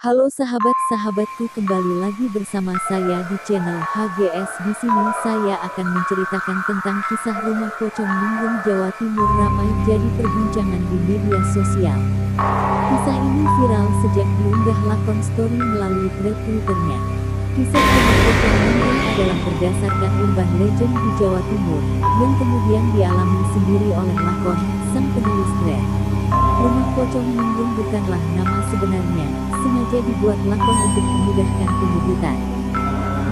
Halo sahabat-sahabatku, kembali lagi bersama saya di channel HGS. Di sini saya akan menceritakan tentang kisah rumah pocong Linglung, Jawa Timur ramai jadi perbincangan di media sosial. Kisah ini viral sejak diunggah lakon story melalui thread Twitternya. Kisah rumah pocong Linglung adalah berdasarkan urban legend di Jawa Timur, yang kemudian dialami sendiri oleh lakon, sang penulis thread. Rumah pocong Linglung bukanlah nama sebenarnya, sengaja dibuat lakon untuk memudahkan penyebutan.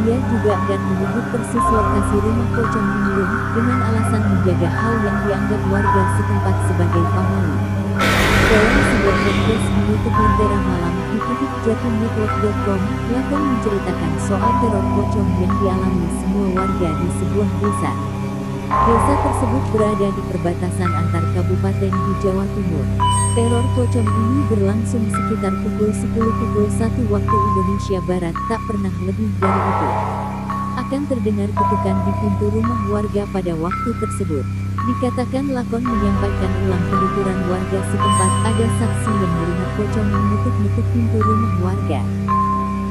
Ia juga akan menyebut persis lokasi rumah pocong Linglung dengan alasan menjaga hal yang dianggap warga setempat sebagai pamalu. Dalam sebuah podcast di YouTube Lentera Malam dikutip jatimnetwork.com, lakon menceritakan soal teror pocong yang dialami semua warga di sebuah desa. Desa tersebut berada di perbatasan antar kabupaten di Jawa Timur. Teror pocong ini berlangsung sekitar pukul 10:01 waktu Indonesia Barat, tak pernah lebih dari itu. Akan terdengar ketukan di pintu rumah warga pada waktu tersebut. Dikatakan lakon menyampaikan ulang penuturan warga setempat, ada saksi yang melihat pocong menutup-nutup pintu rumah warga.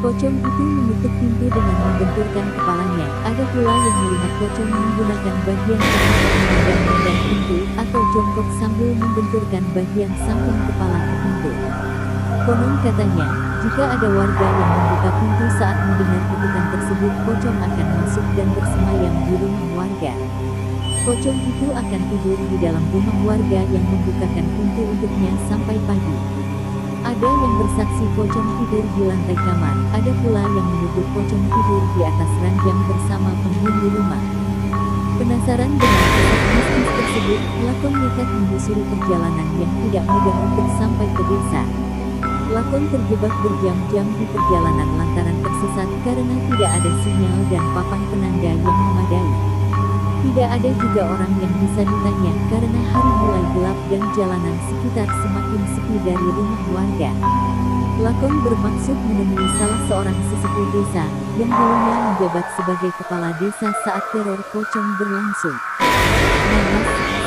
Pocong itu menutup pintu dengan membenturkan kepalanya. Ada pula yang melihat pocong menggunakan bagian kanan menendang pintu atau jongkok sambil membenturkan bagian samping kepala ke pintu. Konon katanya, jika ada warga yang membuka pintu saat mendengar ketukan tersebut, pocong akan masuk dan bersemayam di rumah warga. Pocong itu akan tidur di dalam rumah warga yang membukakan pintu untuknya sampai pagi. Ada yang bersaksi pocong tidur di lantai kamar, ada pula yang menyebut pocong tidur di atas ranjang bersama penghuni rumah. Penasaran dengan kisah mistis tersebut, lakon nekat menyusuri perjalanan yang tidak mudah untuk sampai ke desa. Lakon terjebak berjam-jam di perjalanan lantaran tersesat karena tidak ada sinyal dan papan penanda yang memadai. Tidak ada juga orang yang bisa ditanya karena hari mulai gelap dan jalanan sekitar semakin sepi dari rumah warga. Lakon bermaksud menemui salah seorang sesepuh desa yang dulunya menjabat sebagai kepala desa saat teror pocong berlangsung. Namun,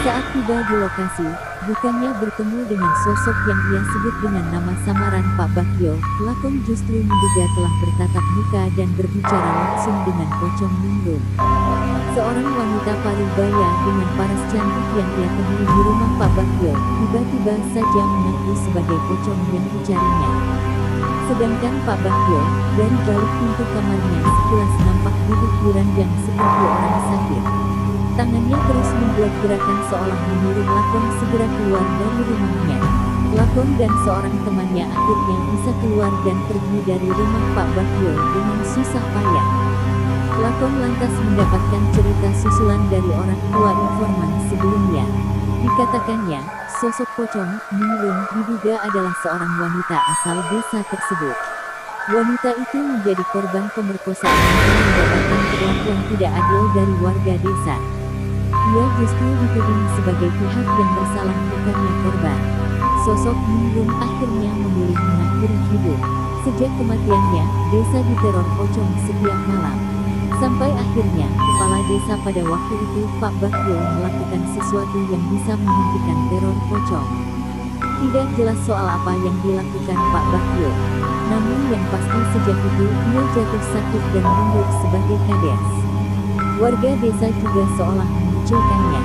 saat tiba di lokasi, bukannya bertemu dengan sosok yang ia sebut dengan nama samaran Pak Bagyo, lakon justru menduga telah bertatap muka dan berbicara langsung dengan pocong Linglung. Seorang wanita parubaya dengan paras cantik yang ia temui di rumah Pak Bagyo, tiba-tiba saja mengaku sebagai pocong yang dicarinya. Sedangkan Pak Bagyo, dari balik pintu kamarnya sekilas nampak duduk di ranjang seperti orang sakit. Tangannya terus membuat gerakan seolah menyuruh lakon segera keluar dari rumahnya. Lakon dan seorang temannya akhirnya bisa keluar dan pergi dari rumah Pak Bagyo dengan susah payah. Lakon lantas mendapatkan cerita susulan dari orang tua informan sebelumnya. Dikatakannya, sosok pocong Linglung diduga adalah seorang wanita asal desa tersebut. Wanita itu menjadi korban pemerkosaan dan mendapatkan perlakuan tidak adil dari warga desa. Ia justru dituding sebagai pihak yang bersalah, bukannya korban. Sosok Linglung akhirnya memilih mengakhiri hidup. Sejak kematiannya, desa diteror pocong setiap malam. Sampai akhirnya, kepala desa pada waktu itu, Pak Bagyo, melakukan sesuatu yang bisa menghentikan teror pocong. Tidak jelas soal apa yang dilakukan Pak Bagyo. Namun yang pasti sejak itu, ia jatuh sakit dan mundur sebagai kades. Warga desa juga seolah menyucikannya.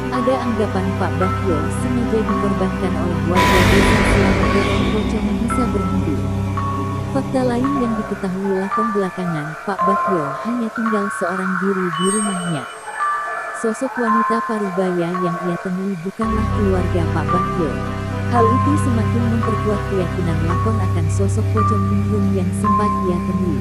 Ada anggapan Pak Bagyo sengaja dikorbankan oleh warga desa selama teror pocong bisa berhenti. Fakta lain yang diketahui lakon belakangan, Pak Bagyo hanya tinggal seorang diri di rumahnya. Sosok wanita parubaya yang ia temui bukanlah keluarga Pak Bagyo. Hal itu semakin memperkuat keyakinan lakon akan sosok pocong Linglung yang sempat ia temui.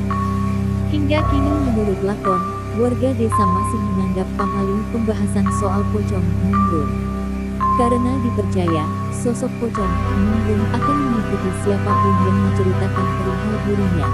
Hingga kini menurut lakon, warga desa masih menganggap pamalu pembahasan soal pocong Linglung. Karena dipercaya, sosok pocong Linglung akan mengikuti siapapun yang menceritakan perihal dirinya.